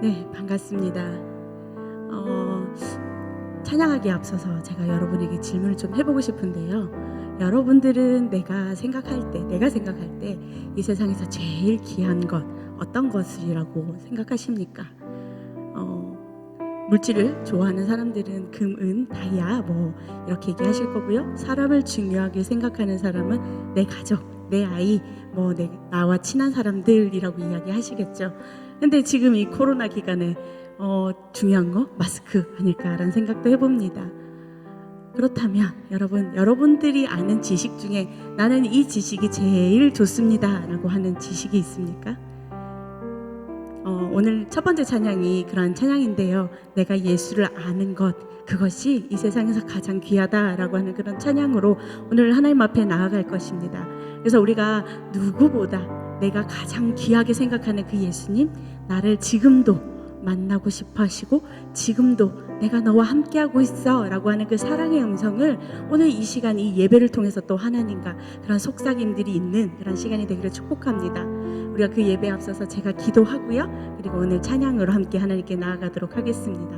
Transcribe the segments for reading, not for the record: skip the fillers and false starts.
네, 반갑습니다. 찬양하기에 앞서서 제가 여러분에게 질문을 좀 해보고 싶은데요. 여러분들은 내가 생각할 때 이 세상에서 제일 귀한 것 어떤 것이라고 생각하십니까? 물질을 좋아하는 사람들은 금, 은, 다이아 뭐 이렇게 얘기하실 거고요. 사람을 중요하게 생각하는 사람은 내 가족, 내 아이, 뭐 나와 친한 사람들이라고 이야기하시겠죠. 근데 지금 이 코로나 기간에 중요한 거 마스크 아닐까라는 생각도 해봅니다. 그렇다면 여러분들이 아는 지식 중에 나는 이 지식이 제일 좋습니다 라고 하는 지식이 있습니까? 오늘 첫 번째 찬양이 그런 찬양인데요. 내가 예수를 아는 것, 그것이 이 세상에서 가장 귀하다라고 하는 그런 찬양으로 오늘 하나님 앞에 나아갈 것입니다. 그래서 우리가 누구보다 내가 가장 귀하게 생각하는 그 예수님, 나를 지금도 만나고 싶어 하시고 지금도 내가 너와 함께하고 있어 라고 하는 그 사랑의 음성을 오늘 이 시간 이 예배를 통해서 또 하나님과 그런 속삭임들이 있는 그런 시간이 되기를 축복합니다. 우리가 그 예배에 앞서서 제가 기도하고요, 그리고 오늘 찬양으로 함께 하나님께 나아가도록 하겠습니다.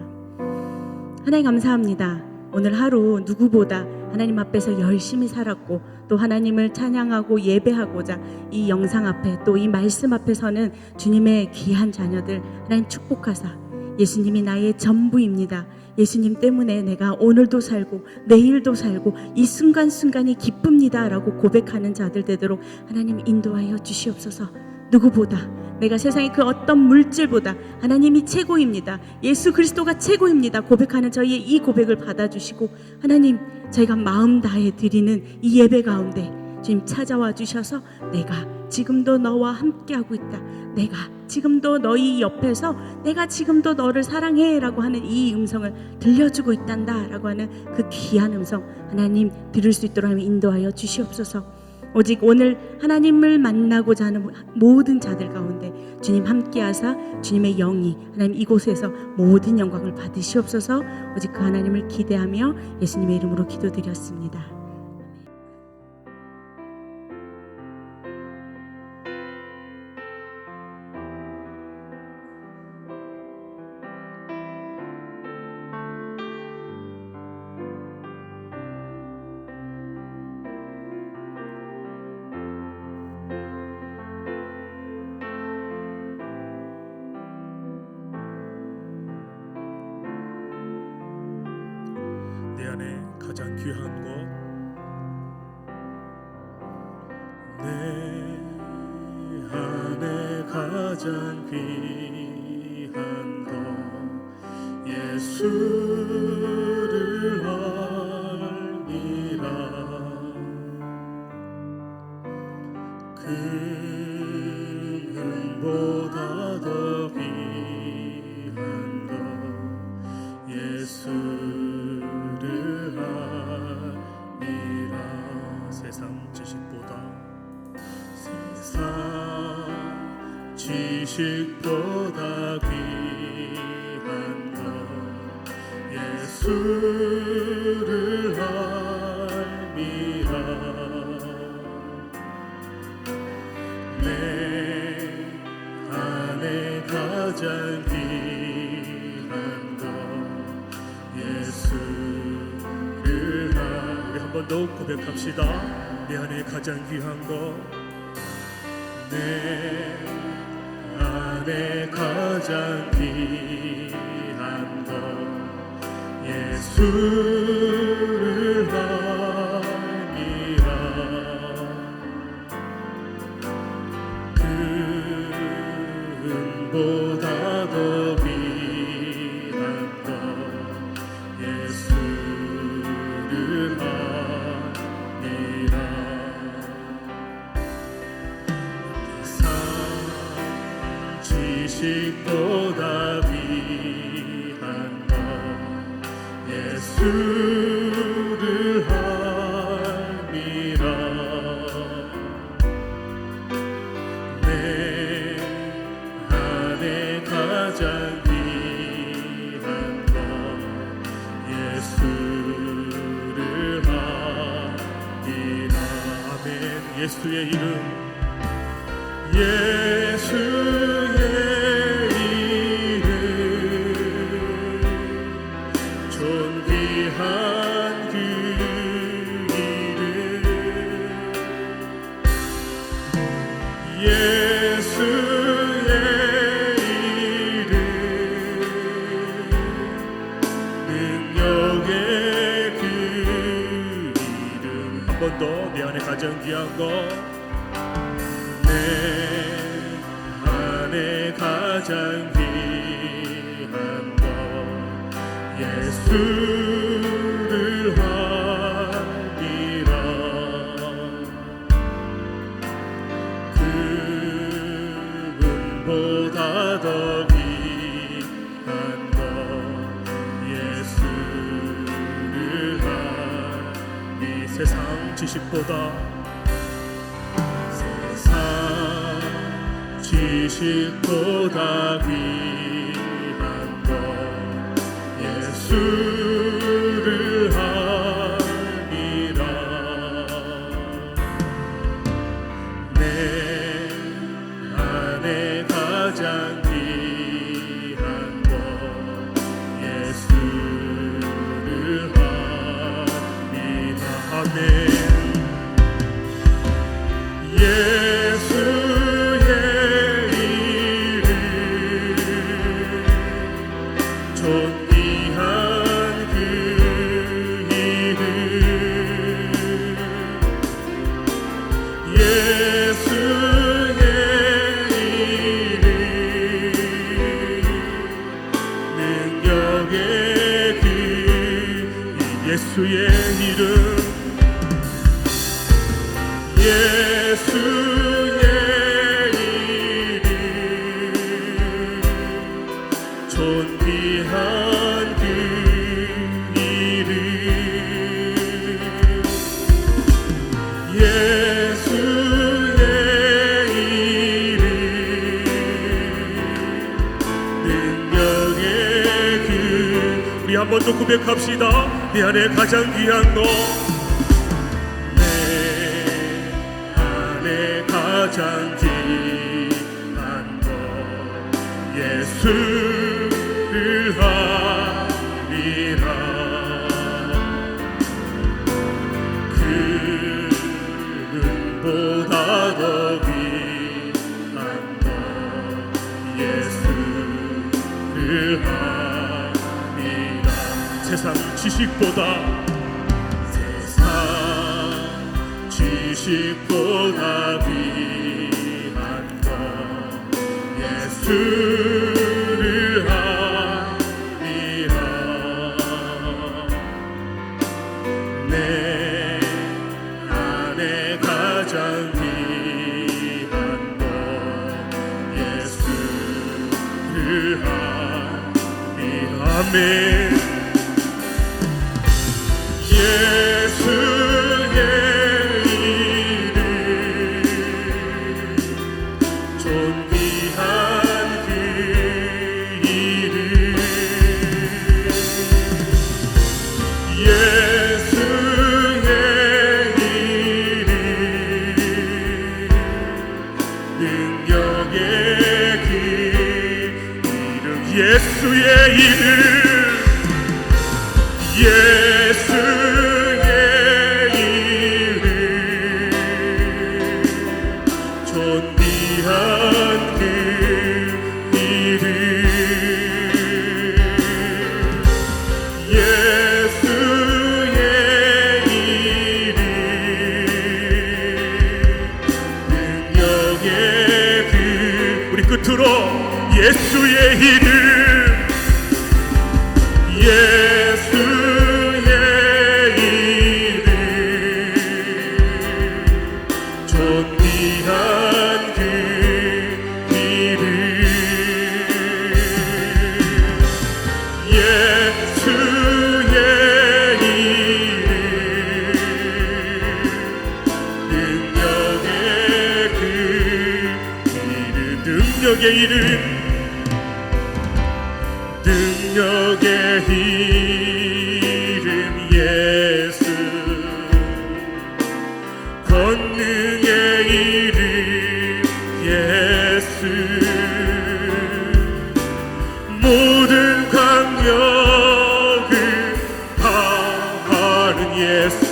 하나님 감사합니다. 오늘 하루 누구보다 하나님 앞에서 열심히 살았고 또 하나님을 찬양하고 예배하고자 이 영상 앞에 또 이 말씀 앞에 서는 주님의 귀한 자녀들 하나님 축복하사 예수님이 나의 전부입니다. 예수님 때문에 내가 오늘도 살고 내일도 살고 이 순간순간이 기쁩니다 라고 고백하는 자들 되도록 하나님 인도하여 주시옵소서. 누구보다 내가 세상의 그 어떤 물질보다 하나님이 최고입니다, 예수 그리스도가 최고입니다 고백하는 저희의 이 고백을 받아주시고 하나님 저희가 마음 다해 드리는 이 예배 가운데 주님 찾아와 주셔서 내가 지금도 너와 함께하고 있다, 내가 지금도 너희 옆에서 내가 지금도 너를 사랑해 라고 하는 이 음성을 들려주고 있단다 라고 하는 그 귀한 음성 하나님 들을 수 있도록 하나님 인도하여 주시옵소서. 오직 오늘 하나님을 만나고자 하는 모든 자들 가운데 주님 함께하사 주님의 영이 하나님 이곳에서 모든 영광을 받으시옵소서. 오직 그 하나님을 기대하며 예수님의 이름으로 기도드렸습니다. 내 안에 가장 귀한 것, 내 안에 가장 귀한 것, 예수를 알미라. 금보다 더 귀한 것, 예수를 알미라. 세상 지식보다 귀한 것, 예수를 알미라. 내 안에 가장 귀한 것, 예수를 우리 한 번 더 고백합시다. 내 안에 가장 귀한 것, 내 안에 가장 귀한 것, 예수를 알미라. 금보다 더 귀한 것, 예수를 알미라. 지식보다 귀한 것, 예수를 알미라. 내 안에 가장 귀한 것, 예수를 알미라. 아멘. 예수의 이름, 예수의 이름 예수의 이름 능력의 그 이름 한 번 더 내 안에 가장 귀한 것 내 안에 가장 귀한 것 예수를 하니라 그분보다 더 귀한 것 예수를 하니 세상 지식보다 지식보다 귀한 것 예수를 하니라 내 안에 가장 귀한 것 예수를 하니라 아멘 예수의 이름 존귀한 그 이름 예수의 이름 능력의 그 예수의 이름 예수의 이름 존귀한 그 이름 예수의 이름 능력의 그 우리 한 번 더 고백합시다 내 안에 가장 귀한 것 가장 귀한 것 예수를 하리라 그분보다 더 귀한 것 예수를 하리라 세상 지식보다 지식보다 귀한 것 예수를 하리라 내 안에 가장 귀한 것 예수를 하리라 아멘 예수의 존귀한 그 이름 예수의 이름 능력의 그 이름 예수의 이름 예수의 이름 존귀한 그 이름 예수의 이름 능력의 그 우리 끝으로 예수의 이름 예수의 이름 존귀한 그 이름 예수의 이름 능력의 그 이름 능력의 이름 능력의 이름 예수 권능의 이름 예수 모든 강력을 다하는 예수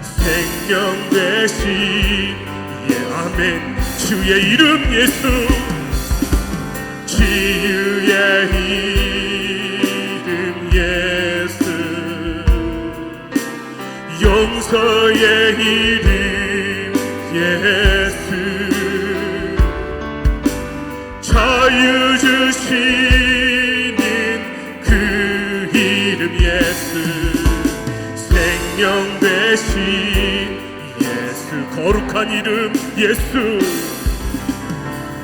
생명 되신 예 아멘 아멘. 주의 이름 예수, 치유의 이름 예수, 용서의 이름 예수, 자유 주시는 그 이름 예수, 생명 되신 예수, 거룩한 이름 예수,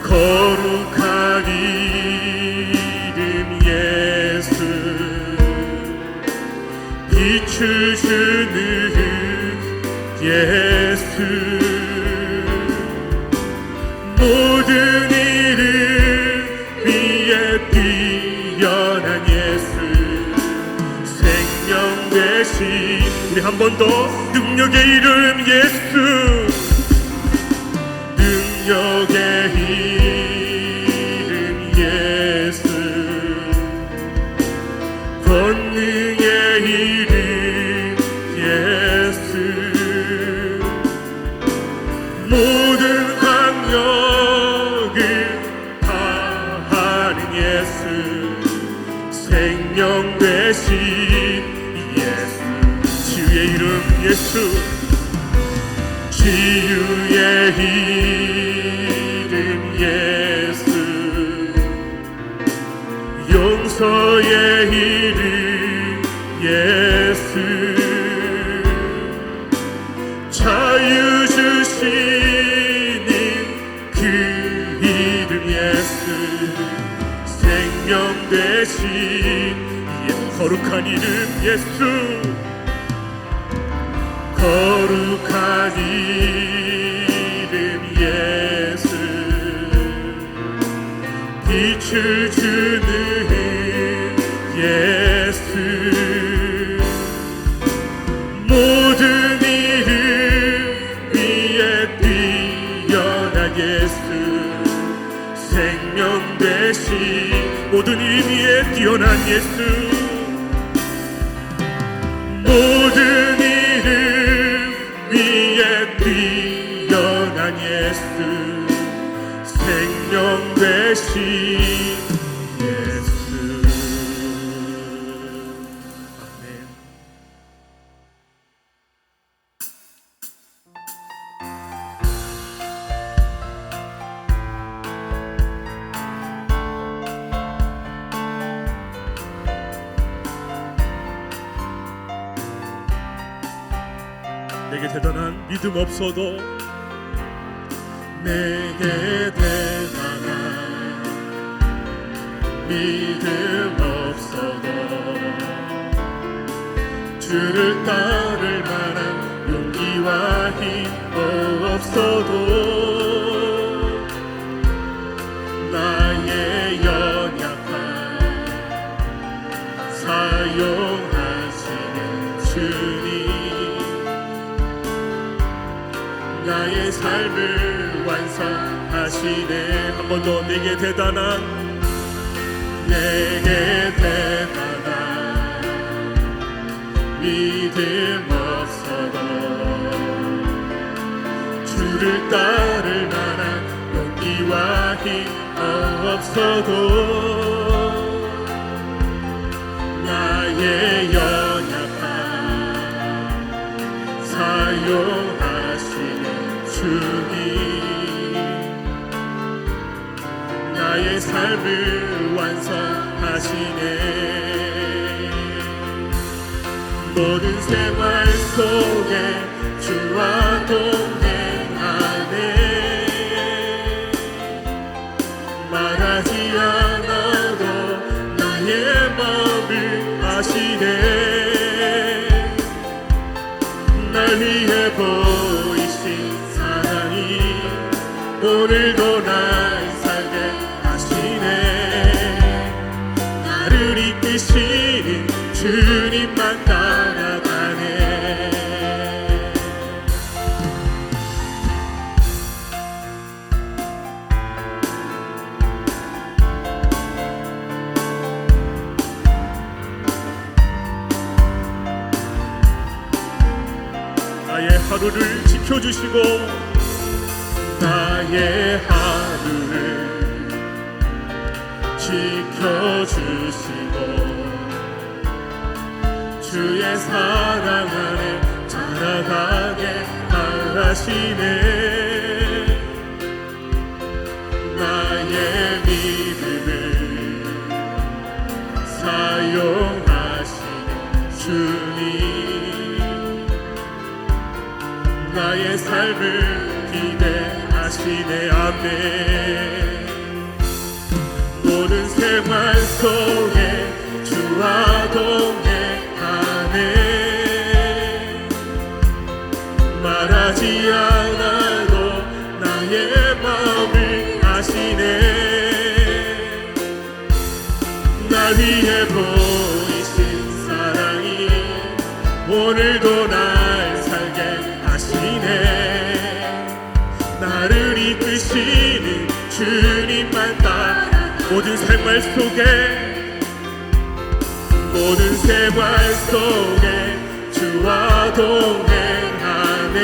거룩한 이름 예수, 빛을 주는 예수, 모든 이름 위에 뛰어난 예수, 생명 되신, 우리 한 번 더, 능력의 이름 예수, 능력의 이름 예수, 권능의 이름 예수, 모든 강력을 다하는 예수, 생명 되신 예수, 치유의 이름 예수, 치유의 이름 예수, 용서의 이름 예수, 자유 주시는 그 이름 예수, 생명 되신 거룩한 이름 예수, 거룩한 이름 예수, 빛을 주는 예수, 모든 이름 위에 뛰어난 예수, 생명 되신, 모든 이름 위에 뛰어난 예수, 모든 이름 위에 뛰어난 예수, 생명 되신 예수. 아멘. 내게 대단한 믿음 없어도, 내게 대단한 믿음 없어도, 주를 따를 만한 용기와 힘 없어도, 나의 연약함 사용하시는 주님, 나의 삶을 완성하시네. 한 번 더, 내게 대단한, 내게 대단한 믿음 없어도, 주를 따를 만한 용기와 힘 없어도, 나의 연약함 사용하시는 주님, 나의 삶을 완성하시네. 모든 생활 속에 주와 동행하네. 말하지 않아도 나의 마음을 아시네. 날 위해 보이신 사랑이 오늘도 날 살게 하시네. 나를 이끄시는 주님만 따라가네. 나의 하루를 지켜주시고 나의 하루를 지켜주시고 주의 사랑 안에 자라가게 하시네. 나의 믿음을 사용하시는 주님, 나의 삶을 기대하시네. 아멘. 모든 생활 속에 주와 동행하네. 말하지 않아도 나의 마음을 아시네. 날 위해 보이신 사랑이 오늘도 날 살게 하시네. 나를 이끄시는 주님만 따라 모든 생활 속에 주와 동행하네.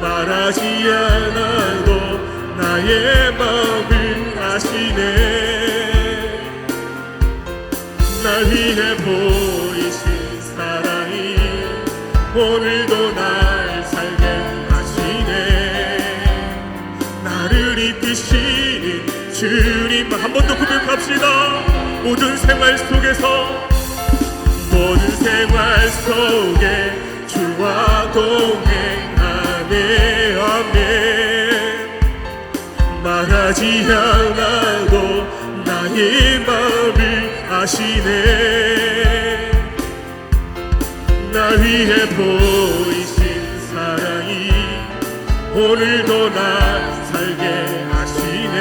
말하지 않아도 나의 마음을 아시네. 날 위해 보이신 사랑이 오늘도 날 살게 하시네. 나를 이끄시는 주님, 한 번 더 고백합시다. 모든 생활 속에 주와 동행하네. 아멘. 말하지 않아도 나의 마음을 아시네. 날 위해 보이신 사랑이 오늘도 날 살게 하시네.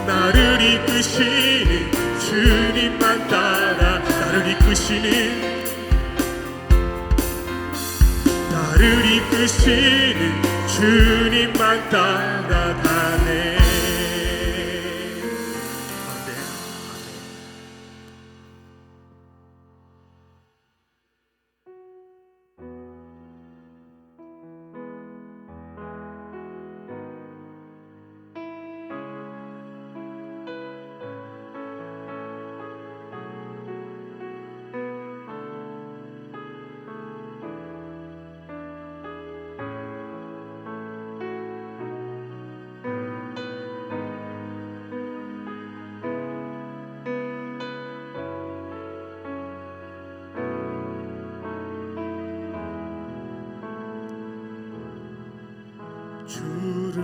나를 이끄시는 주님만 따라 나를 이끄시는 주님만 따라가네. 아멘. 주를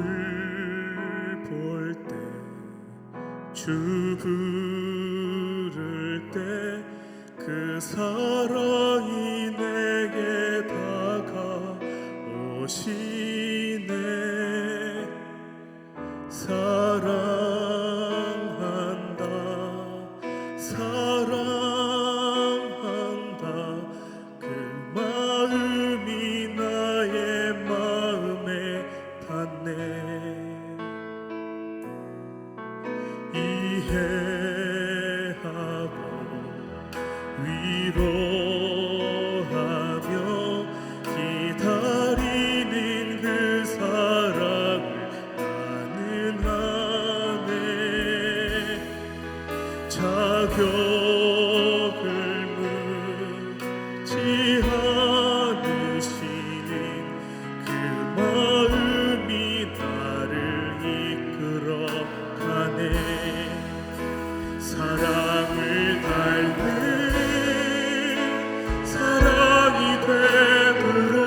볼 때, 주 부를 때 그 사랑이 내게 다가오시네. 사랑한다, 사랑한다. 그 마음이 나의 마음에 닿네. 이해하고 위로하며 기다리는 그 사랑을 나는 아네. 자격을 묻지 않으시는 그 마음이 나를 이끌어가네. 사랑을 닮은 사랑이 되도록,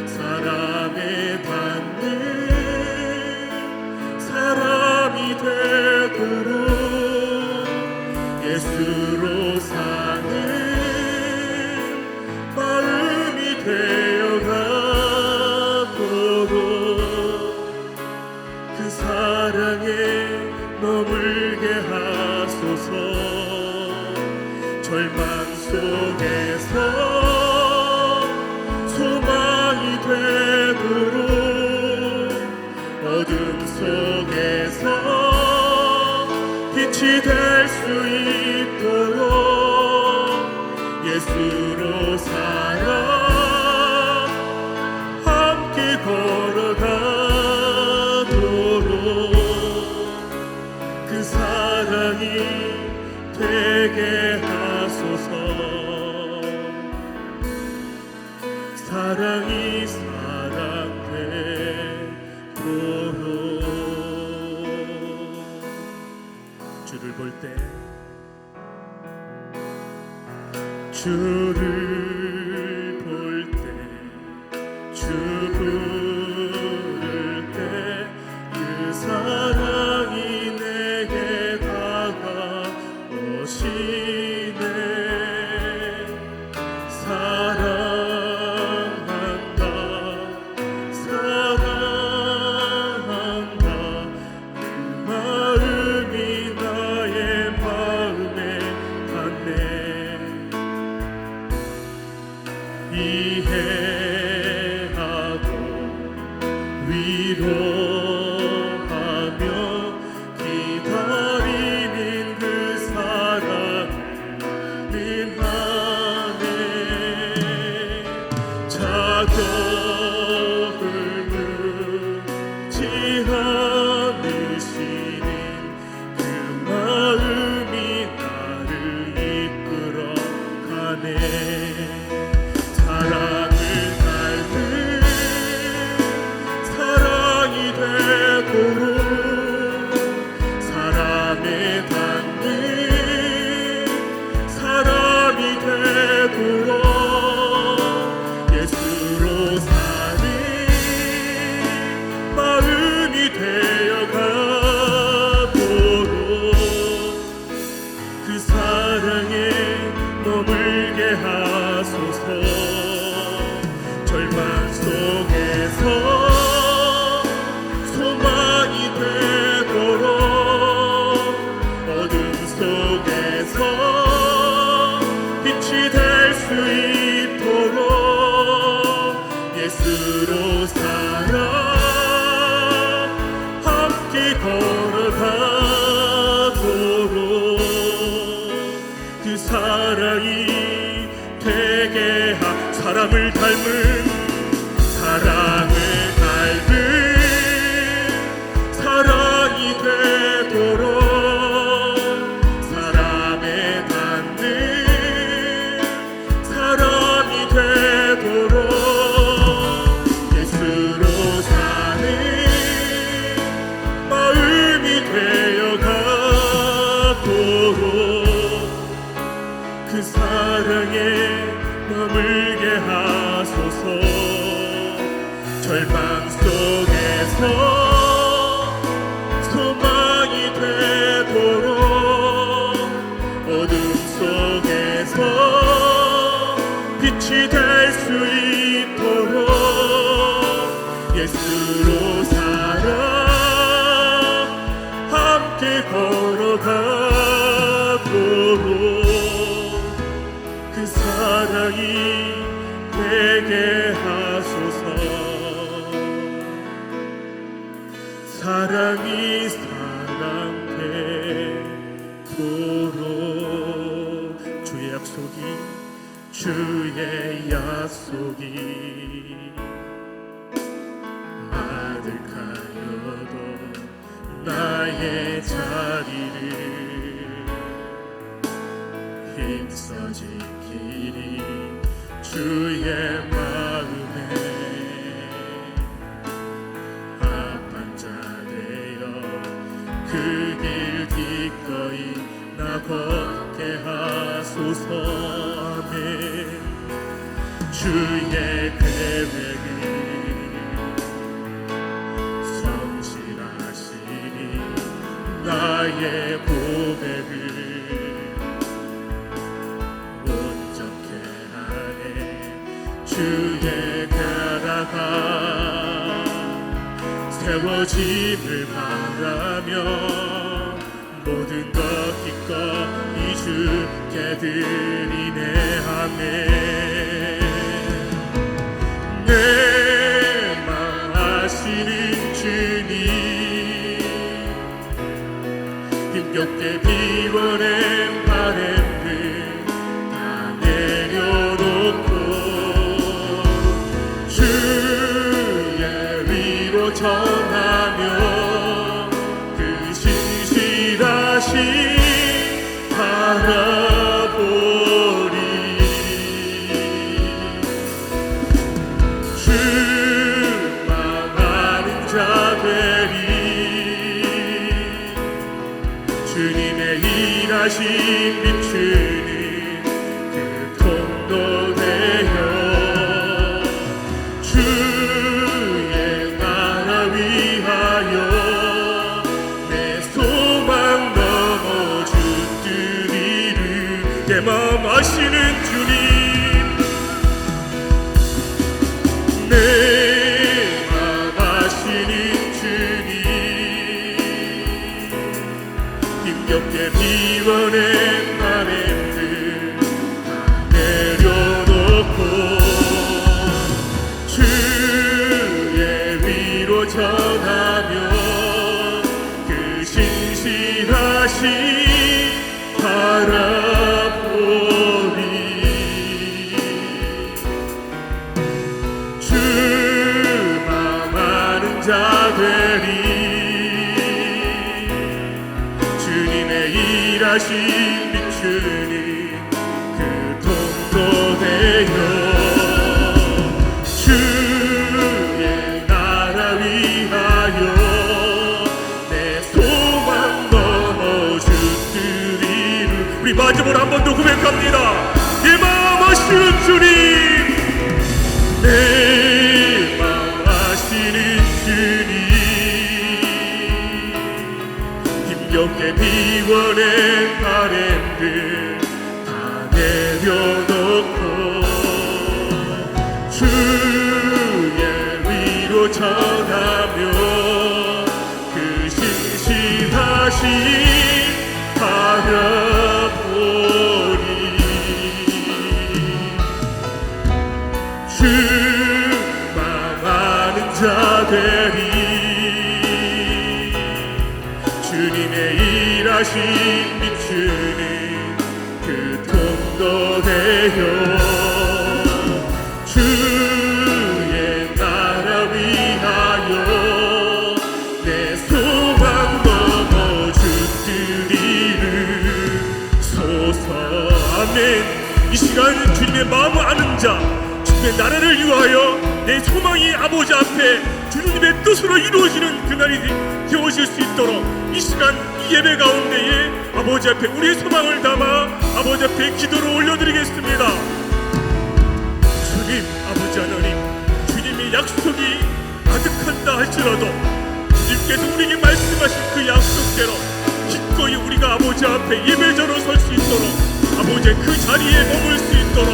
사랑에 닿는 사람이 되도록 사랑되도록. 주를 볼 때 주를 볼 때 주 부를 때 그 사랑이 내게 다가오시네. 사랑한다 사랑한다 그 마음이 나의 마음에 닿네. 이해하고 위로하며 기다리는 그 사랑을 능하네. 자격을 묻지 않으시는 그 마음이 나를 이끌어가네. 사랑을 닮은 사랑이 되도록 사람에 닿는 사람이 되도록 예수로 사는 마음이 되어가도록 그 사랑에 머물게 하소서. 절망 속에서 소망이 되도록 어둠 속에서 빛이 될 수 있도록 예수로 살아 함께 걸어가도록 그 사랑이 되게 사람을 닮은 사랑이 되도록 사람에 닿는 사람이 되도록 예수로 사는 마음이 되어가도록 그 사랑에 머물게 하소서. 절망 속에서 소망이 되도록 어둠 속에서 빛이 될 수 있도록 예수로 살아 함께 걸어가도록 그 사랑이 되게 하소서. 사랑이 사랑되도록 주의 약속이 아득하여도 나의 자리를 힘써 지키리. 주의 마음에 합한 자 되어 그 길 기꺼이 나걷게 하소서. 아멘. 주의 계획을 성실하시니 나의 고백을 온전케 하네. 주의 나라가 세워짐을 바라며 모든 것 기꺼이 주께 드리네. 아멘. 내 맘 아시는 주님 힘겹게 비워낸 바램들 다 내려놓고 주의 위로 전하며 그 신실하신 바라보리. 주 자 되리. 주님의 일하심 비추는 그 통로 되어 주의 나라 위하여 내 소망 넘어 주뜨리를. 내 마음 아시는 주님, 내 마음 아시는 주님, 힘겹게 비워낸 바램들 다 내려놓고 주의 위로 전하며 그 신실하신 바라보리. 주만 아는 자 되리. 주님의 일하심 비추는 그 통로 되어 주의 나라 위하여 내 소망 넘어 주뜨리를. 우리 마지막으로 한 번 더 고백합니다. 내 마음 아시는 주님, 내 마음 아시는 주님, 힘겹게 비워낸 바램들 다 내려놓고 주의 위로 전하며 그 신실하신 바라보리. 주만 아는 자 되리. 주님의 일하심 비추는 그 통로 되어 주의 나라 위하여 내 소망 넘어 주뜨리를 소서. 아멘. 이 시간 주님의 마음을 아는 자, 주님의 나라를 위하여 내 소망이 아버지 앞에 주님의 뜻으로 이루어지는 그날이 되어질 수 있도록 이 시간 이 예배 가운데에 아버지 앞에 우리의 소망을 담아 아버지 앞에 기도를 올려드리겠습니다. 주님, 아버지 하나님, 주님의 약속이 가득한다 할지라도 주님께서 우리에게 말씀하신 그 약속대로 기꺼이 우리가 아버지 앞에 예배자로 설 수 있도록 아버지의 그 자리에 머물 수 있도록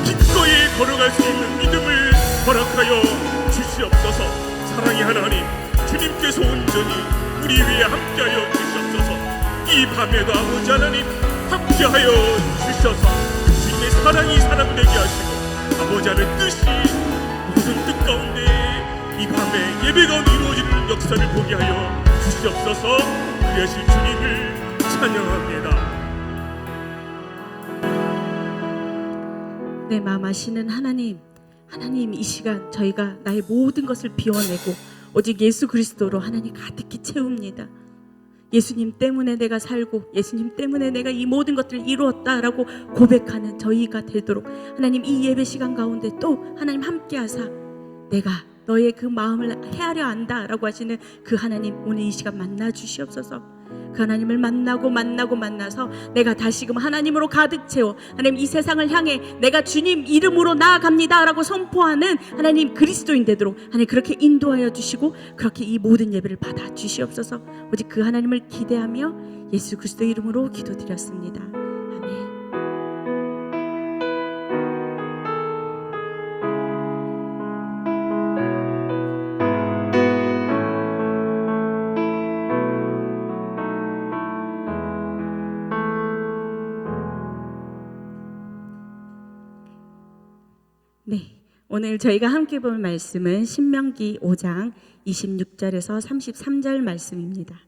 기꺼이 걸어갈 수 있는 믿음을 허락하여 주시옵소서. 사랑의 하나님, 주님께서 온전히 우리 위에 함께하여 주시옵소서. 이 밤에도 아버지 하나님 함께하여 주셔서 주님의 사랑이 사랑되게 하시고 아버지 하나님 뜻이 모든 뜻 가운데 이 밤에 예배 가운데 이루어지는 역사를 보게 하여 주시옵소서. 그리하실 주님을 찬양합니다. 내 마음 아시는 하나님, 하나님 이 시간 저희가 나의 모든 것을 비워내고 오직 예수 그리스도로 하나님 가득히 채웁니다. 예수님 때문에 내가 살고 예수님 때문에 내가 이 모든 것들을 이루었다라고 고백하는 저희가 되도록 하나님 이 예배 시간 가운데 또 하나님 함께 하사 내가 너의 그 마음을 헤아려 안다라고 하시는 그 하나님 오늘 이 시간 만나 주시옵소서. 그 하나님을 만나서 내가 다시금 하나님으로 가득 채워 하나님 이 세상을 향해 내가 주님 이름으로 나아갑니다 라고 선포하는 하나님 그리스도인 되도록 하나님 그렇게 인도하여 주시고 그렇게 이 모든 예배를 받아 주시옵소서. 오직 그 하나님을 기대하며 예수 그리스도 이름으로 기도드렸습니다. 아멘. 네, 오늘 저희가 함께 볼 말씀은 신명기 5장 26절에서 33절 말씀입니다.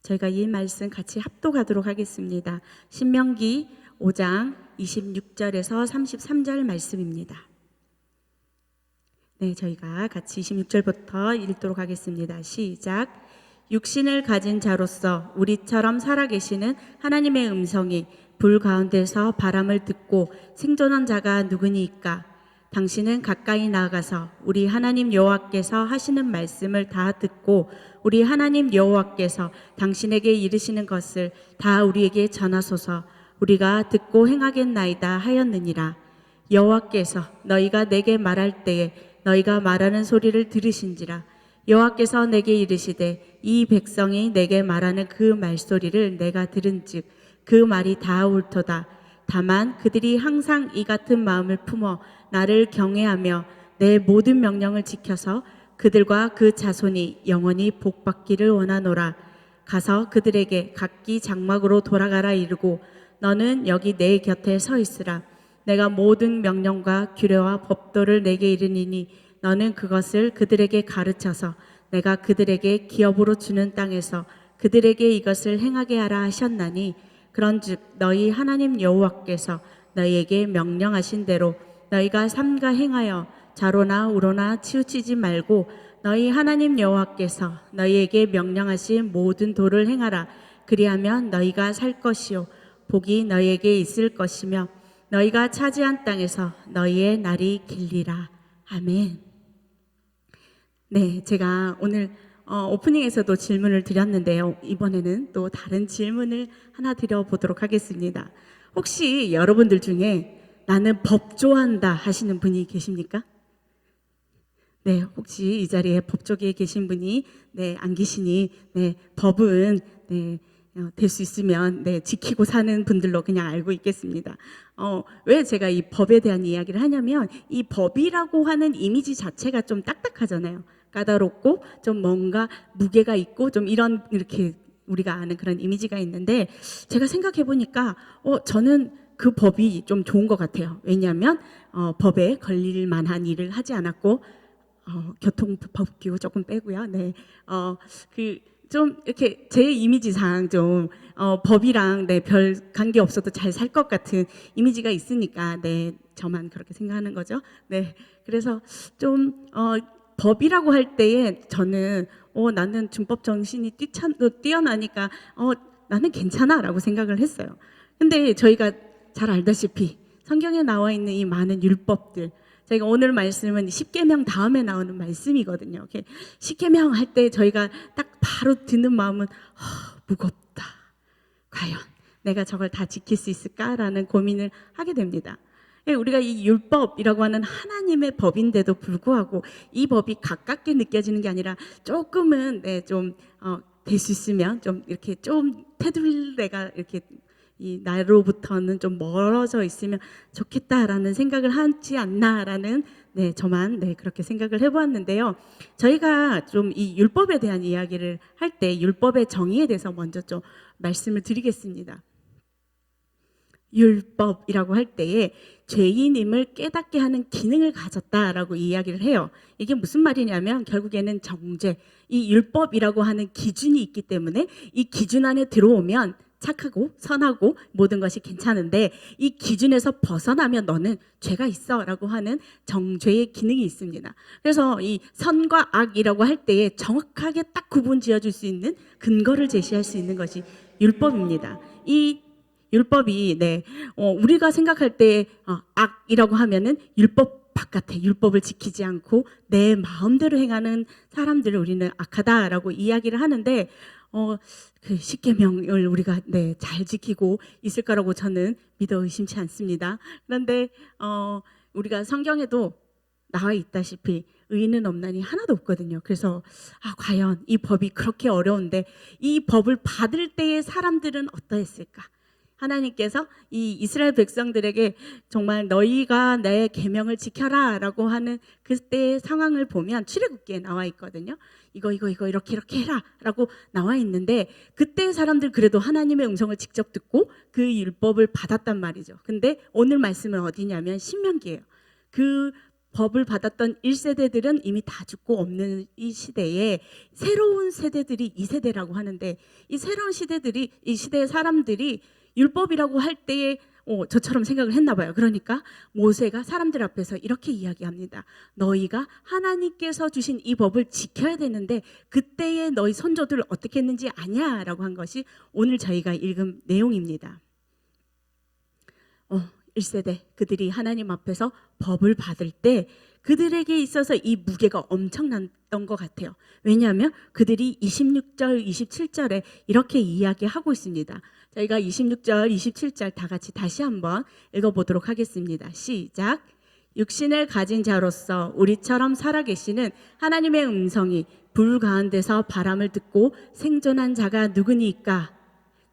저희가 이 말씀 같이 합독하도록 하겠습니다. 신명기 5장 26절에서 33절 말씀입니다. 네, 저희가 같이 26절부터 읽도록 하겠습니다. 시작. 육신을 가진 자로서 우리처럼 살아계시는 하나님의 음성이 불 가운데서 바람을 듣고 생존한 자가 누구니까? 당신은 가까이 나아가서 우리 하나님 여호와께서 하시는 말씀을 다 듣고 우리 하나님 여호와께서 당신에게 이르시는 것을 다 우리에게 전하소서. 우리가 듣고 행하겠나이다 하였느니라. 여호와께서 너희가 내게 말할 때에 너희가 말하는 소리를 들으신지라. 여호와께서 내게 이르시되 이 백성이 내게 말하는 그 말소리를 내가 들은즉 그 말이 다 옳도다. 다만 그들이 항상 이 같은 마음을 품어 나를 경외하며 내 모든 명령을 지켜서 그들과 그 자손이 영원히 복받기를 원하노라. 가서 그들에게 각기 장막으로 돌아가라 이르고 너는 여기 내 곁에 서 있으라. 내가 모든 명령과 규례와 법도를 내게 이르니니 너는 그것을 그들에게 가르쳐서 내가 그들에게 기업으로 주는 땅에서 그들에게 이것을 행하게 하라 하셨나니 그런즉 너희 하나님 여호와께서 너희에게 명령하신 대로 너희가 삼가 행하여 좌로나 우로나 치우치지 말고 너희 하나님 여호와께서 너희에게 명령하신 모든 도를 행하라. 그리하면 너희가 살 것이요 복이 너희에게 있을 것이며 너희가 차지한 땅에서 너희의 날이 길리라. 아멘. 네, 제가 오늘 오프닝에서도 질문을 드렸는데요. 이번에는 또 다른 질문을 하나 드려보도록 하겠습니다. 혹시 여러분들 중에 나는 법 좋아한다 하시는 분이 계십니까? 네, 혹시 이 자리에 법 쪽에 계신 분이 안 계시니 법은 될 수 있으면 지키고 사는 분들로 그냥 알고 있겠습니다. 왜 제가 이 법에 대한 이야기를 하냐면 이 법이라고 하는 이미지 자체가 좀 딱딱하잖아요. 까다롭고 좀 뭔가 무게가 있고 좀 이렇게 우리가 아는 그런 이미지가 있는데 제가 생각해 보니까 저는 그 법이 좀 좋은 것 같아요. 왜냐하면 법에 걸릴 만한 일을 하지 않았고 교통법규 조금 빼고요. 좀 이렇게 제 이미지상 좀 법이랑 별 관계 없어도 잘 살 것 같은 이미지가 있으니까 저만 그렇게 생각하는 거죠. 그래서 좀 법이라고 할 때에 저는 나는 준법 정신이 뛰어나니까 나는 괜찮아라고 생각을 했어요. 근데 저희가 잘 알다시피 성경에 나와 있는 이 많은 율법들, 저희가 오늘 말씀은 십계명 다음에 나오는 말씀이거든요. 십계명 할 때 저희가 딱 바로 듣는 마음은 무겁다. 과연 내가 저걸 다 지킬 수 있을까라는 고민을 하게 됩니다. 우리가 이 율법이라고 하는 하나님의 법인데도 불구하고 이 법이 가깝게 느껴지는 게 아니라 조금은 좀 될 수 있으면 좀 이렇게 좀 테둘레가 이렇게 이 나로부터는 좀 멀어져 있으면 좋겠다라는 생각을 하지 않나라는 저만 그렇게 생각을 해보았는데요. 저희가 좀 이 율법에 대한 이야기를 할 때 율법의 정의에 대해서 먼저 좀 말씀을 드리겠습니다. 율법이라고 할 때에 죄인임을 깨닫게 하는 기능을 가졌다라고 이야기를 해요. 이게 무슨 말이냐면 결국에는 정죄, 이 율법이라고 하는 기준이 있기 때문에 이 기준 안에 들어오면 착하고 선하고 모든 것이 괜찮은데 이 기준에서 벗어나면 너는 죄가 있어 라고 하는 정죄의 기능이 있습니다. 그래서 이 선과 악이라고 할 때에 정확하게 딱 구분 지어줄 수 있는 근거를 제시할 수 있는 것이 율법입니다. 이 율법이 우리가 생각할 때 악이라고 하면은 율법 바깥에 율법을 지키지 않고 내 마음대로 행하는 사람들을 우리는 악하다라고 이야기를 하는데 그 십계명을 우리가 잘 지키고 있을 거라고 저는 믿어 의심치 않습니다. 그런데 우리가 성경에도 나와 있다시피 의인은 없나니 하나도 없거든요. 그래서 과연 이 법이 그렇게 어려운데 이 법을 받을 때의 사람들은 어떠했을까? 하나님께서 이 이스라엘 백성들에게 정말 너희가 내 계명을 지켜라라고 하는 그때의 상황을 보면 출애굽기에 나와 있거든요. 이거 이렇게 해라라고 나와 있는데 그때 사람들 그래도 하나님의 음성을 직접 듣고 그 율법을 받았단 말이죠. 근데 오늘 말씀은 어디냐면 신명기예요. 그 법을 받았던 1세대들은 이미 다 죽고 없는 이 시대에 새로운 세대들이 2세대라고 하는데 이 새로운 시대들이 이 시대의 사람들이 율법이라고 할 때에 저처럼 생각을 했나 봐요. 그러니까 모세가 사람들 앞에서 이렇게 이야기합니다. 너희가 하나님께서 주신 이 법을 지켜야 되는데 그때의 너희 선조들 어떻게 했는지 아냐라고 한 것이 오늘 저희가 읽은 내용입니다. 1세대 그들이 하나님 앞에서 법을 받을 때 그들에게 있어서 이 무게가 엄청났던 것 같아요. 왜냐하면 그들이 26절, 27절에 이렇게 이야기하고 있습니다. 저희가 26절, 27절 다 같이 다시 한번 읽어보도록 하겠습니다. 시작. 육신을 가진 자로서 우리처럼 살아계시는 하나님의 음성이 불 가운데서 바람을 듣고 생존한 자가 누구니까?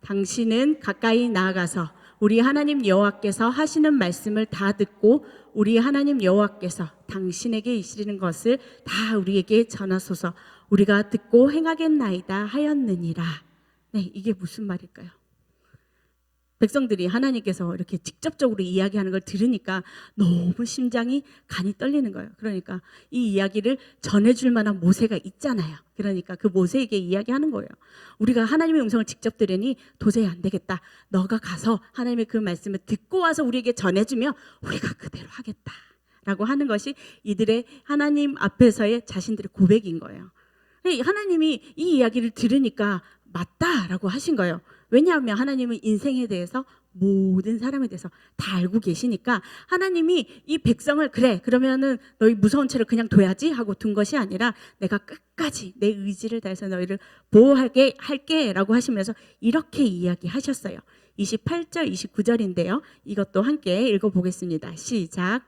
당신은 가까이 나아가서 우리 하나님 여호와께서 하시는 말씀을 다 듣고 우리 하나님 여호와께서 당신에게 이시는 것을 다 우리에게 전하소서. 우리가 듣고 행하겠나이다 하였느니라. 네, 이게 무슨 말일까요? 백성들이 하나님께서 이렇게 직접적으로 이야기하는 걸 들으니까 너무 심장이 간이 떨리는 거예요. 그러니까 이 이야기를 전해줄 만한 모세가 있잖아요. 그러니까 그 모세에게 이야기하는 거예요. 우리가 하나님의 음성을 직접 들으니 도저히 안 되겠다. 너가 가서 하나님의 그 말씀을 듣고 와서 우리에게 전해주면 우리가 그대로 하겠다. 라고 하는 것이 이들의 하나님 앞에서의 자신들의 고백인 거예요. 하나님이 이 이야기를 들으니까 맞다라고 하신 거예요. 왜냐하면 하나님은 인생에 대해서 모든 사람에 대해서 다 알고 계시니까 하나님이 이 백성을 그래 그러면은 너희 무서운 채로 그냥 둬야지 하고 둔 것이 아니라 내가 끝까지 내 의지를 다해서 너희를 보호하게 할게 라고 하시면서 이렇게 이야기하셨어요. 28절 29절인데요. 이것도 함께 읽어보겠습니다. 시작.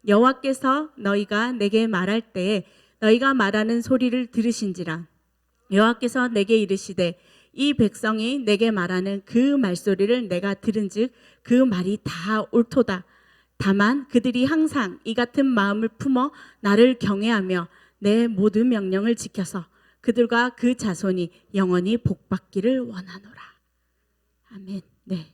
여호와께서 너희가 내게 말할 때에 너희가 말하는 소리를 들으신지라. 여호와께서 내게 이르시되 이 백성이 내게 말하는 그 말소리를 내가 들은즉 그 말이 다 옳도다. 다만 그들이 항상 이 같은 마음을 품어 나를 경외하며 내 모든 명령을 지켜서 그들과 그 자손이 영원히 복받기를 원하노라. 아멘. 네.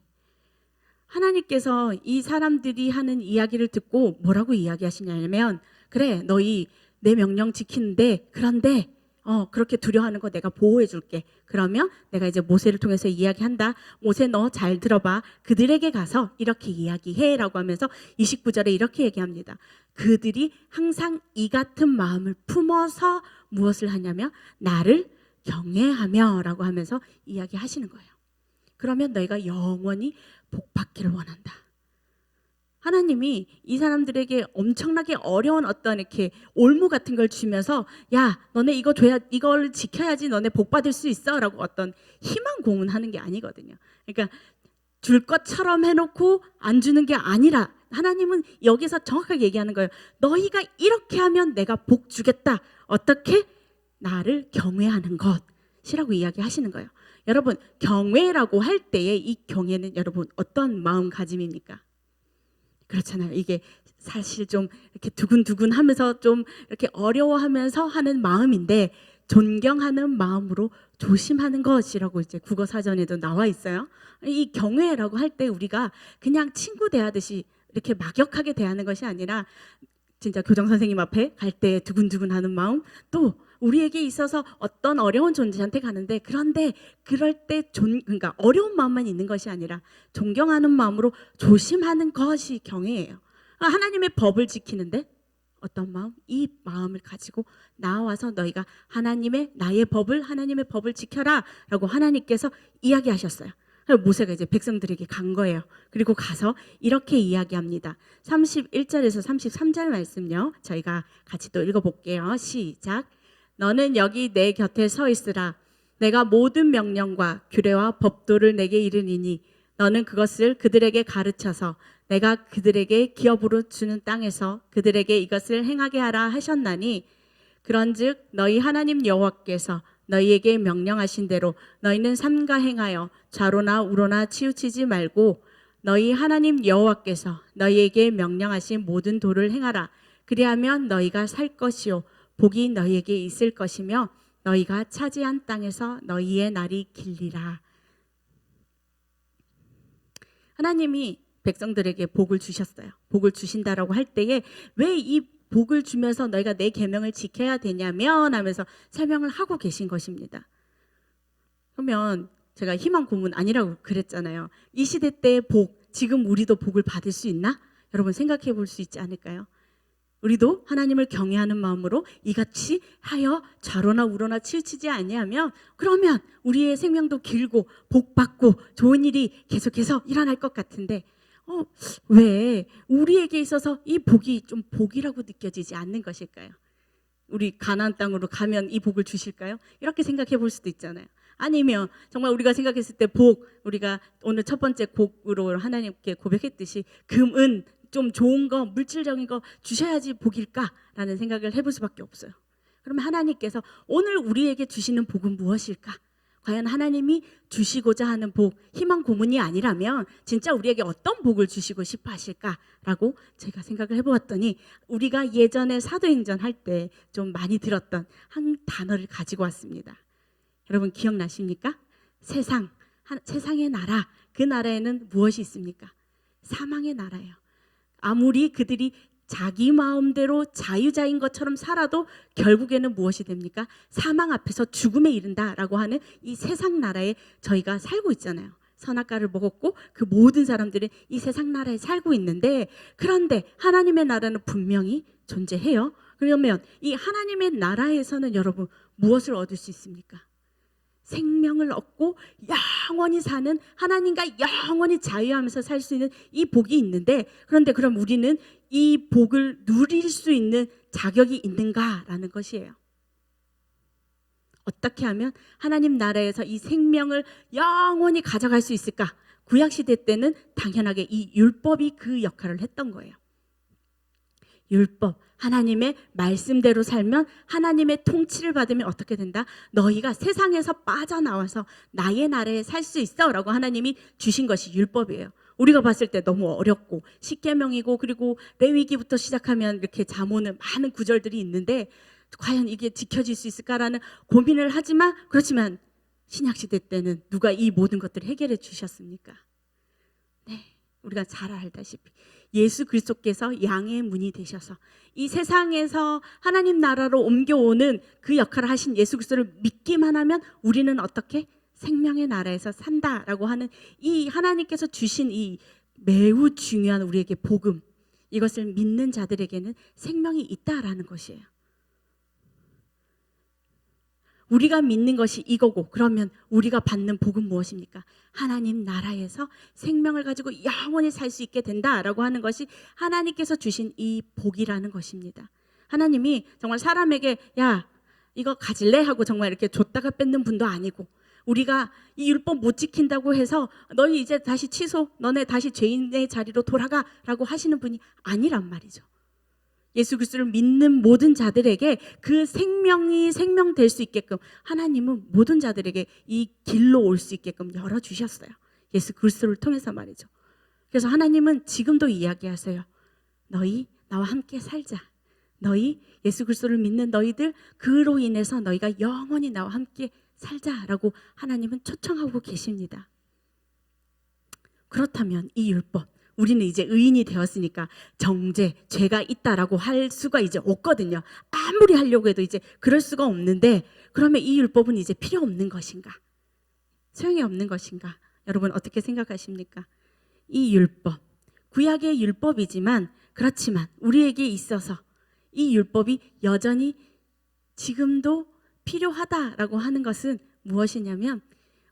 하나님께서 이 사람들이 하는 이야기를 듣고 뭐라고 이야기하시냐면 그래 너희 내 명령 지키는데 그런데 그렇게 두려워하는 거 내가 보호해 줄게. 그러면 내가 이제 모세를 통해서 이야기한다. 모세 너 잘 들어봐. 그들에게 가서 이렇게 이야기해 라고 하면서 29절에 이렇게 얘기합니다. 그들이 항상 이 같은 마음을 품어서 무엇을 하냐면 나를 경외하며 라고 하면서 이야기하시는 거예요. 그러면 너희가 영원히 복받기를 원한다. 하나님이 이 사람들에게 엄청나게 어려운 어떤 이렇게 올무 같은 걸 주면서 야 너네 이거 줘야 이걸 지켜야지 너네 복 받을 수 있어라고 어떤 희망 고문하는 게 아니거든요. 그러니까 줄 것처럼 해놓고 안 주는 게 아니라 하나님은 여기서 정확하게 얘기하는 거예요. 너희가 이렇게 하면 내가 복 주겠다. 어떻게? 나를 경외하는 것이라고 이야기하시는 거예요. 여러분 경외라고 할 때에 이 경외는 여러분 어떤 마음가짐입니까? 그렇잖아요. 이게 사실 좀 이렇게 두근두근하면서 좀 이렇게 어려워하면서 하는 마음인데 존경하는 마음으로 조심하는 것이라고 이제 국어 사전에도 나와 있어요. 이 경외라고 할 때 우리가 그냥 친구 대하듯이 이렇게 막역하게 대하는 것이 아니라 진짜 교장 선생님 앞에 갈 때 두근두근하는 마음, 또 우리에게 있어서 어떤 어려운 존재한테 가는데 그런데 그럴 때 그러니까 어려운 마음만 있는 것이 아니라 존경하는 마음으로 조심하는 것이 경외예요. 하나님의 법을 지키는데 어떤 마음? 이 마음을 가지고 나와서 너희가 나의 법을 하나님의 법을 지켜라 라고 하나님께서 이야기하셨어요. 모세가 이제 백성들에게 간 거예요. 그리고 가서 이렇게 이야기합니다. 31절에서 33절 말씀요. 저희가 같이 또 읽어볼게요. 시작. 너는 여기 내 곁에 서 있으라. 내가 모든 명령과 규례와 법도를 내게 이르니니 너는 그것을 그들에게 가르쳐서 내가 그들에게 기업으로 주는 땅에서 그들에게 이것을 행하게 하라 하셨나니 그런즉 너희 하나님 여호와께서 너희에게 명령하신 대로 너희는 삼가 행하여 좌로나 우로나 치우치지 말고 너희 하나님 여호와께서 너희에게 명령하신 모든 도를 행하라. 그리하면 너희가 살 것이요 복이 너희에게 있을 것이며 너희가 차지한 땅에서 너희의 날이 길리라. 하나님이 백성들에게 복을 주셨어요. 복을 주신다라고 할 때에 왜 이 복을 주면서 너희가 내 계명을 지켜야 되냐면 하면서 설명을 하고 계신 것입니다. 그러면 제가 희망 고문 아니라고 그랬잖아요. 이 시대 때의 복, 지금 우리도 복을 받을 수 있나? 여러분 생각해 볼 수 있지 않을까요? 우리도 하나님을 경외하는 마음으로 이같이 하여 좌로나 우로나 치우치지 아니하면 그러면 우리의 생명도 길고 복 받고 좋은 일이 계속해서 일어날 것 같은데 왜 우리에게 있어서 이 복이 좀 복이라고 느껴지지 않는 것일까요? 우리 가나안 땅으로 가면 이 복을 주실까요? 이렇게 생각해 볼 수도 있잖아요. 아니면 정말 우리가 생각했을 때 우리가 오늘 첫 번째 곡으로 하나님께 고백했듯이 금은 좀 좋은 거, 물질적인 거 주셔야지 복일까라는 생각을 해볼 수밖에 없어요. 그러면 하나님께서 오늘 우리에게 주시는 복은 무엇일까? 과연 하나님이 주시고자 하는 복, 희망 고문이 아니라면 진짜 우리에게 어떤 복을 주시고 싶어 하실까라고 제가 생각을 해보았더니 우리가 예전에 사도행전 할 때 좀 많이 들었던 한 단어를 가지고 왔습니다. 여러분 기억나십니까? 세상의 나라, 그 나라에는 무엇이 있습니까? 사망의 나라예요. 아무리 그들이 자기 마음대로 자유자인 것처럼 살아도 결국에는 무엇이 됩니까? 사망 앞에서 죽음에 이른다라고 하는 이 세상 나라에 저희가 살고 있잖아요. 선악과를 먹었고 그 모든 사람들이 이 세상 나라에 살고 있는데, 그런데 하나님의 나라는 분명히 존재해요. 그러면 이 하나님의 나라에서는 여러분 무엇을 얻을 수 있습니까? 생명을 얻고 영원히 사는, 하나님과 영원히 자유하면서 살 수 있는 이 복이 있는데, 그런데 그럼 우리는 이 복을 누릴 수 있는 자격이 있는가라는 것이에요. 어떻게 하면 하나님 나라에서 이 생명을 영원히 가져갈 수 있을까? 구약시대 때는 당연하게 이 율법이 그 역할을 했던 거예요. 율법, 하나님의 말씀대로 살면, 하나님의 통치를 받으면 어떻게 된다? 너희가 세상에서 빠져나와서 나의 나라에 살 수 있어 라고 하나님이 주신 것이 율법이에요. 우리가 봤을 때 너무 어렵고 십계명이고, 그리고 레위기부터 시작하면 이렇게 잠오는 많은 구절들이 있는데 과연 이게 지켜질 수 있을까라는 고민을 하지만, 그렇지만 신약시대 때는 누가 이 모든 것들을 해결해 주셨습니까? 네, 우리가 잘 알다시피 예수 그리스도께서 양의 문이 되셔서 이 세상에서 하나님 나라로 옮겨오는 그 역할을 하신 예수 그리스도를 믿기만 하면 우리는 어떻게? 생명의 나라에서 산다라고 하는 이 하나님께서 주신 이 매우 중요한 우리에게 복음, 이것을 믿는 자들에게는 생명이 있다라는 것이에요. 우리가 믿는 것이 이거고, 그러면 우리가 받는 복은 무엇입니까? 하나님 나라에서 생명을 가지고 영원히 살 수 있게 된다라고 하는 것이 하나님께서 주신 이 복이라는 것입니다. 하나님이 정말 사람에게 야 이거 가질래? 하고 정말 이렇게 줬다가 뺏는 분도 아니고, 우리가 이 율법 못 지킨다고 해서 너희 이제 다시 취소, 너네 다시 죄인의 자리로 돌아가라고 하시는 분이 아니란 말이죠. 예수 그리스도를 믿는 모든 자들에게 그 생명이 생명될 수 있게끔 하나님은 모든 자들에게 이 길로 올 수 있게끔 열어주셨어요. 예수 그리스도를 통해서 말이죠. 그래서 하나님은 지금도 이야기하세요. 너희 나와 함께 살자. 너희 예수 그리스도를 믿는 너희들, 그로 인해서 너희가 영원히 나와 함께 살자라고 하나님은 초청하고 계십니다. 그렇다면 이 율법, 우리는 이제 의인이 되었으니까 정죄, 죄가 있다라고 할 수가 이제 없거든요. 아무리 하려고 해도 이제 그럴 수가 없는데, 그러면 이 율법은 이제 필요 없는 것인가? 소용이 없는 것인가? 여러분 어떻게 생각하십니까? 이 율법, 구약의 율법이지만, 그렇지만 우리에게 있어서 이 율법이 여전히 지금도 필요하다라고 하는 것은 무엇이냐면,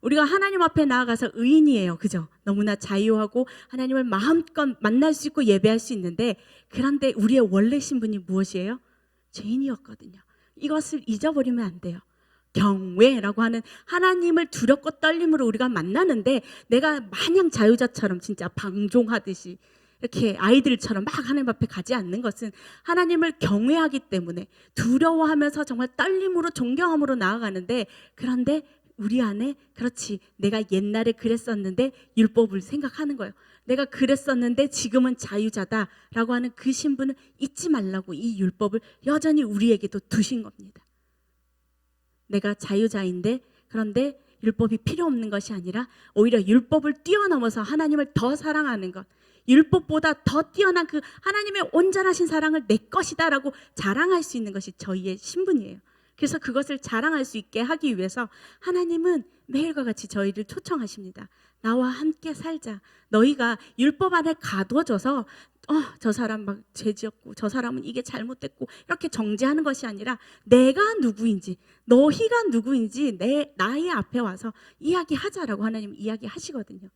우리가 하나님 앞에 나아가서 의인이에요. 그죠? 너무나 자유하고 하나님을 마음껏 만날 수 있고 예배할 수 있는데, 그런데 우리의 원래 신분이 무엇이에요? 죄인이었거든요. 이것을 잊어버리면 안 돼요. 경외라고 하는 하나님을 두렵고 떨림으로 우리가 만나는데, 내가 마냥 자유자처럼 진짜 방종하듯이 이렇게 아이들처럼 막 하나님 앞에 가지 않는 것은 하나님을 경외하기 때문에 두려워하면서 정말 떨림으로 존경함으로 나아가는데, 그런데 우리 안에 그렇지, 내가 옛날에 그랬었는데 율법을 생각하는 거예요. 내가 그랬었는데 지금은 자유자다라고 하는 그 신분을 잊지 말라고 이 율법을 여전히 우리에게도 두신 겁니다. 내가 자유자인데, 그런데 율법이 필요 없는 것이 아니라 오히려 율법을 뛰어넘어서 하나님을 더 사랑하는 것, 율법보다 더 뛰어난 그 하나님의 온전하신 사랑을 내 것이다라고 자랑할 수 있는 것이 저희의 신분이에요. 그래서 그것을 자랑할 수 있게 하기 위해서 하나님은 매일과 같이 저희를 초청하십니다. 나와 함께 살자. 너희가 율법 안에 가둬져서 저 사람 막 죄지었고 저 사람은 이게 잘못됐고 이렇게 정죄하는 것이 아니라, 내가 누구인지, 너희가 누구인지 나의 앞에 와서 이야기하자라고 하나님 이야기하시거든요.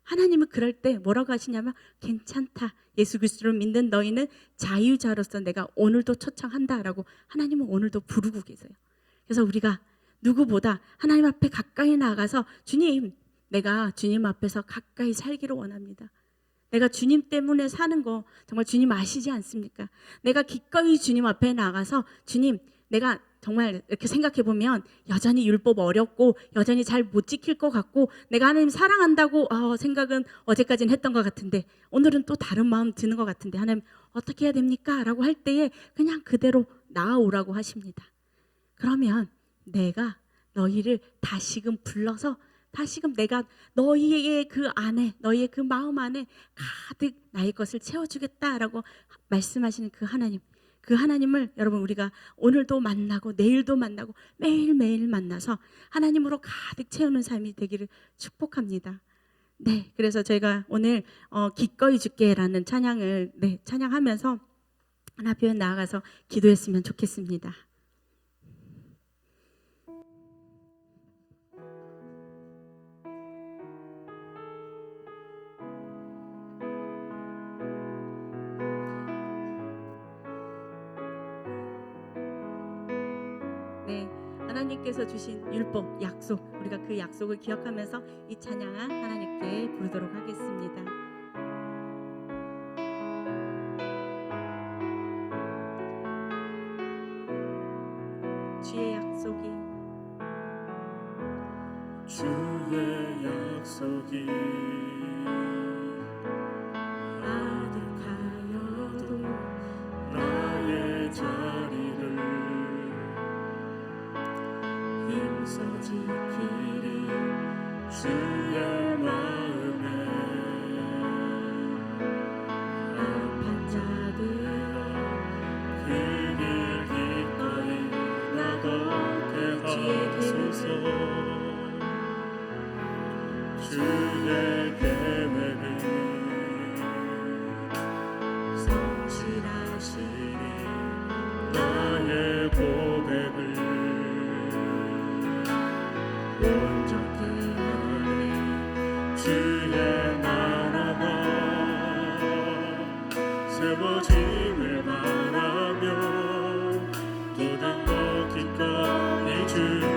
하나님은 그럴 때 뭐라고 하시냐면 괜찮다. 예수 그리스도를 믿는 너희는 자유자로서 내가 오늘도 초청한다라고 하나님은 오늘도 부르고 계세요. 그래서 우리가 누구보다 하나님 앞에 가까이 나가서 주님, 내가 주님 앞에서 가까이 살기를 원합니다. 내가 주님 때문에 사는 거 정말 주님 아시지 않습니까? 내가 기꺼이 주님 앞에 나가서 주님, 내가 정말 이렇게 생각해 보면 여전히 율법 어렵고 여전히 잘 못 지킬 것 같고 내가 하나님 사랑한다고 생각은 어제까지는 했던 것 같은데 오늘은 또 다른 마음 드는 것 같은데 하나님 어떻게 해야 됩니까? 라고 할 때에 그냥 그대로 나아오라고 하십니다. 그러면 내가 너희를 다시금 불러서 다시금 내가 너희의 그 안에 너희의 그 마음 안에 가득 나의 것을 채워주겠다라고 말씀하시는 그 하나님, 그 하나님을 여러분 우리가 오늘도 만나고 내일도 만나고 매일매일 만나서 하나님으로 가득 채우는 삶이 되기를 축복합니다. 네, 그래서 저희가 오늘 기꺼이 주께라는 찬양을 찬양하면서 하나 앞에 나아가서 기도했으면 좋겠습니다. 하나님께서 주신 율법, 약속, 우리가 그 약속을 기억하면서 이 찬양을 하나님께 부르도록 하겠습니다. 주의 약속이 아득하여도 나의 자리를 힘써 지키리 주의 마음에 아픈 자들아 그 길 기꺼이 나가게 하소서. 주의 계획을 성실하시니 나의 고백을 온전케 하네. 주의 나라가 세워짐을 바라며 또한 더 기꺼이 주께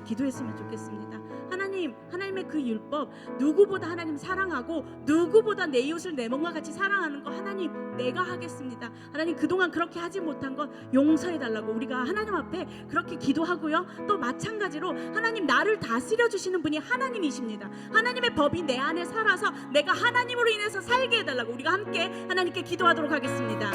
기도했으면 좋겠습니다. 하나님, 하나님의 그 그 율법, 누구보다 하나님 사랑하고 누구보다 내 이웃을 내 몸과 같이 사랑하는 거 하나님 내가 하겠습니다. 하나님 그동안 그렇게 하지 못한 것 용서해 달라고 우리가 하나님 앞에 그렇게 기도하고요. 또 마찬가지로 하나님 나를 다스려 주시는 분이 하나님이십니다. 하나님의 법이 내 안에 살아서 내가 하나님으로 인해서 살게 해달라고 우리가 함께 하나님께 기도하도록 하겠습니다.